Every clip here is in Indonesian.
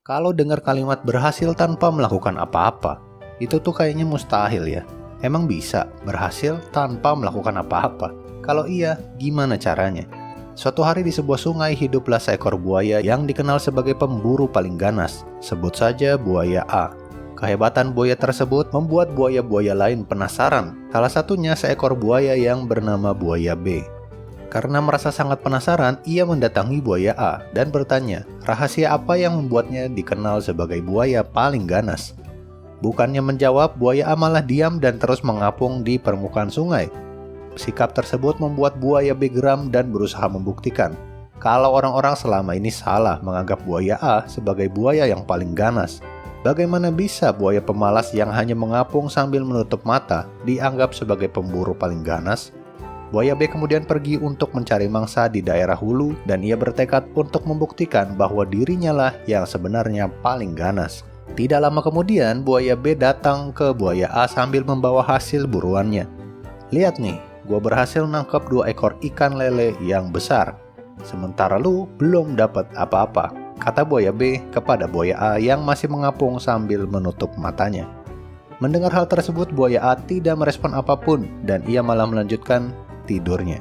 Kalau dengar kalimat berhasil tanpa melakukan apa-apa, itu tuh kayaknya mustahil ya. Emang bisa berhasil tanpa melakukan apa-apa? Kalau iya, gimana caranya? Suatu hari di sebuah sungai hiduplah seekor buaya yang dikenal sebagai pemburu paling ganas. Sebut saja buaya A. Kehebatan buaya tersebut membuat buaya-buaya lain penasaran. Salah satunya seekor buaya yang bernama buaya B. Karena merasa sangat penasaran, ia mendatangi buaya A dan bertanya, rahasia apa yang membuatnya dikenal sebagai buaya paling ganas? Bukannya menjawab, buaya A malah diam dan terus mengapung di permukaan sungai. Sikap tersebut membuat buaya B geram dan berusaha membuktikan kalau orang-orang selama ini salah menganggap buaya A sebagai buaya yang paling ganas. Bagaimana bisa buaya pemalas yang hanya mengapung sambil menutup mata dianggap sebagai pemburu paling ganas? Buaya B kemudian pergi untuk mencari mangsa di daerah hulu dan ia bertekad untuk membuktikan bahwa dirinya lah yang sebenarnya paling ganas. Tidak lama kemudian, buaya B datang ke buaya A sambil membawa hasil buruannya. Lihat nih, gua berhasil nangkep 2 ekor ikan lele yang besar. Sementara lu belum dapat apa-apa, kata buaya B kepada buaya A yang masih mengapung sambil menutup matanya. Mendengar hal tersebut, buaya A tidak merespon apapun dan ia malah melanjutkan tidurnya.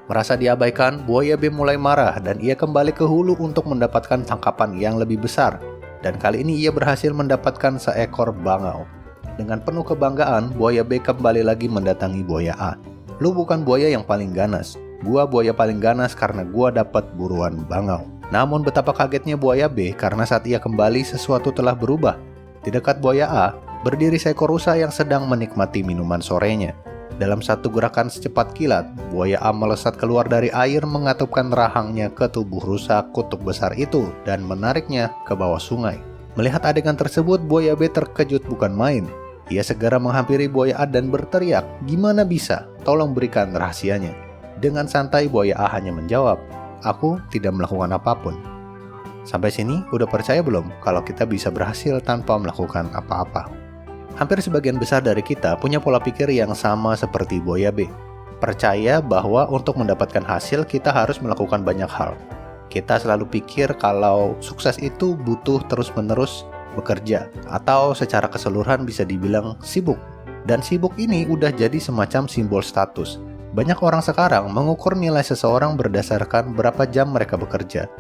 Merasa diabaikan, buaya B mulai marah dan ia kembali ke hulu untuk mendapatkan tangkapan yang lebih besar. Dan kali ini ia berhasil mendapatkan seekor bangau. Dengan penuh kebanggaan, buaya B kembali lagi mendatangi buaya A. Lu bukan buaya yang paling ganas. Gua buaya paling ganas karena gua dapat buruan bangau. Namun betapa kagetnya buaya B karena saat ia kembali sesuatu telah berubah. Di dekat buaya A, berdiri seekor rusa yang sedang menikmati minuman sorenya. Dalam satu gerakan secepat kilat, buaya A melesat keluar dari air mengatupkan rahangnya ke tubuh rusa kutub besar itu dan menariknya ke bawah sungai. Melihat adegan tersebut, buaya B terkejut bukan main. Ia segera menghampiri buaya A dan berteriak, "Gimana bisa? Tolong berikan rahasianya." Dengan santai buaya A hanya menjawab, "Aku tidak melakukan apapun." Sampai sini udah percaya belum kalau kita bisa berhasil tanpa melakukan apa-apa? Hampir sebagian besar dari kita punya pola pikir yang sama seperti buaya B. Percaya bahwa untuk mendapatkan hasil kita harus melakukan banyak hal. Kita selalu pikir kalau sukses itu butuh terus-menerus bekerja, atau secara keseluruhan bisa dibilang sibuk. Dan sibuk ini udah jadi semacam simbol status. Banyak orang sekarang mengukur nilai seseorang berdasarkan berapa jam mereka bekerja.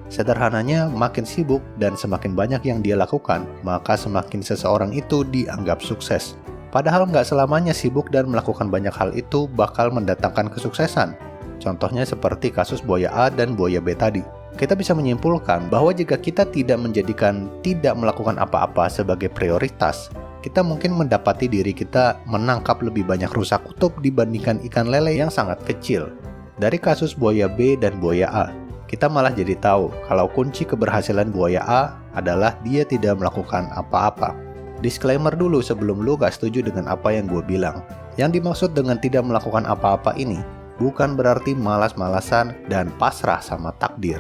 Sederhananya, makin sibuk dan semakin banyak yang dia lakukan, maka semakin seseorang itu dianggap sukses. Padahal nggak selamanya sibuk dan melakukan banyak hal itu bakal mendatangkan kesuksesan. Contohnya seperti kasus buaya A dan buaya B tadi. Kita bisa menyimpulkan bahwa jika kita tidak menjadikan tidak melakukan apa-apa sebagai prioritas, kita mungkin mendapati diri kita menangkap lebih banyak rusa kutub dibandingkan ikan lele yang sangat kecil. Dari kasus buaya B dan buaya A, kita malah jadi tahu kalau kunci keberhasilan buaya A adalah dia tidak melakukan apa-apa. Disclaimer dulu sebelum lu gak setuju dengan apa yang gue bilang. Yang dimaksud dengan tidak melakukan apa-apa ini bukan berarti malas-malasan dan pasrah sama takdir.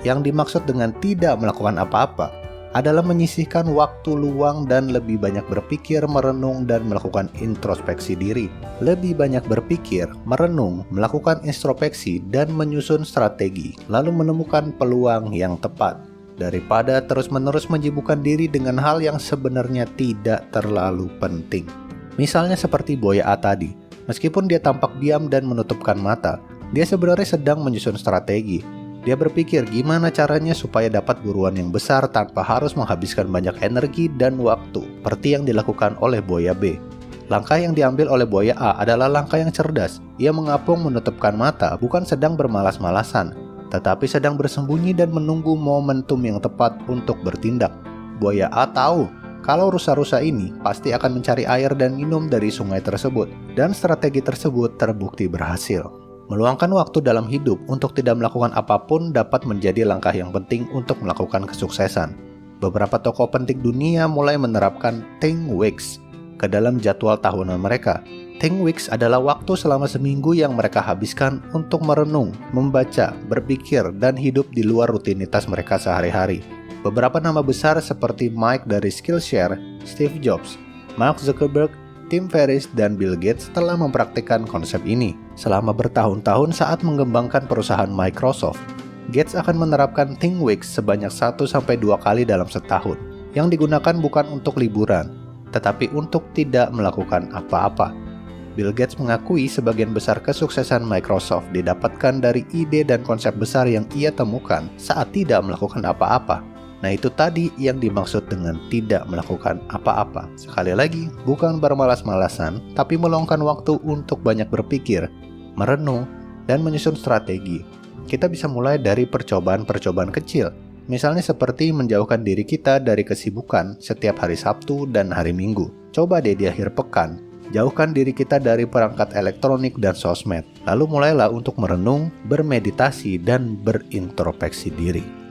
Yang dimaksud dengan tidak melakukan apa-apa adalah menyisihkan waktu luang dan lebih banyak berpikir, merenung, dan melakukan introspeksi diri. Lebih banyak berpikir, merenung, melakukan introspeksi, dan menyusun strategi, lalu menemukan peluang yang tepat. Daripada terus-menerus menyibukkan diri dengan hal yang sebenarnya tidak terlalu penting. Misalnya seperti buaya A tadi, meskipun dia tampak diam dan menutupkan mata, dia sebenarnya sedang menyusun strategi. Dia berpikir gimana caranya supaya dapat buruan yang besar tanpa harus menghabiskan banyak energi dan waktu, seperti yang dilakukan oleh buaya B. Langkah yang diambil oleh buaya A adalah langkah yang cerdas. Ia mengapung menutupkan mata, bukan sedang bermalas-malasan, tetapi sedang bersembunyi dan menunggu momentum yang tepat untuk bertindak. Buaya A tahu kalau rusa-rusa ini pasti akan mencari air dan minum dari sungai tersebut, dan strategi tersebut terbukti berhasil. Meluangkan waktu dalam hidup untuk tidak melakukan apapun dapat menjadi langkah yang penting untuk melakukan kesuksesan. Beberapa tokoh penting dunia mulai menerapkan Think Weeks ke dalam jadwal tahunan mereka. Think Weeks adalah waktu selama seminggu yang mereka habiskan untuk merenung, membaca, berpikir, dan hidup di luar rutinitas mereka sehari-hari. Beberapa nama besar seperti Mike dari Skillshare, Steve Jobs, Mark Zuckerberg, Tim Ferriss, dan Bill Gates telah mempraktikkan konsep ini selama bertahun-tahun saat mengembangkan perusahaan Microsoft. Gates akan menerapkan Think Weeks sebanyak 1-2 kali dalam setahun, yang digunakan bukan untuk liburan, tetapi untuk tidak melakukan apa-apa. Bill Gates mengakui sebagian besar kesuksesan Microsoft didapatkan dari ide dan konsep besar yang ia temukan saat tidak melakukan apa-apa. Nah, itu tadi yang dimaksud dengan tidak melakukan apa-apa. Sekali lagi, bukan bermalas-malasan, tapi meluangkan waktu untuk banyak berpikir, merenung, dan menyusun strategi. Kita bisa mulai dari percobaan-percobaan kecil, misalnya seperti menjauhkan diri kita dari kesibukan setiap hari Sabtu dan hari Minggu. Coba deh di akhir pekan, jauhkan diri kita dari perangkat elektronik dan sosmed. Lalu mulailah untuk merenung, bermeditasi, dan berintrospeksi diri.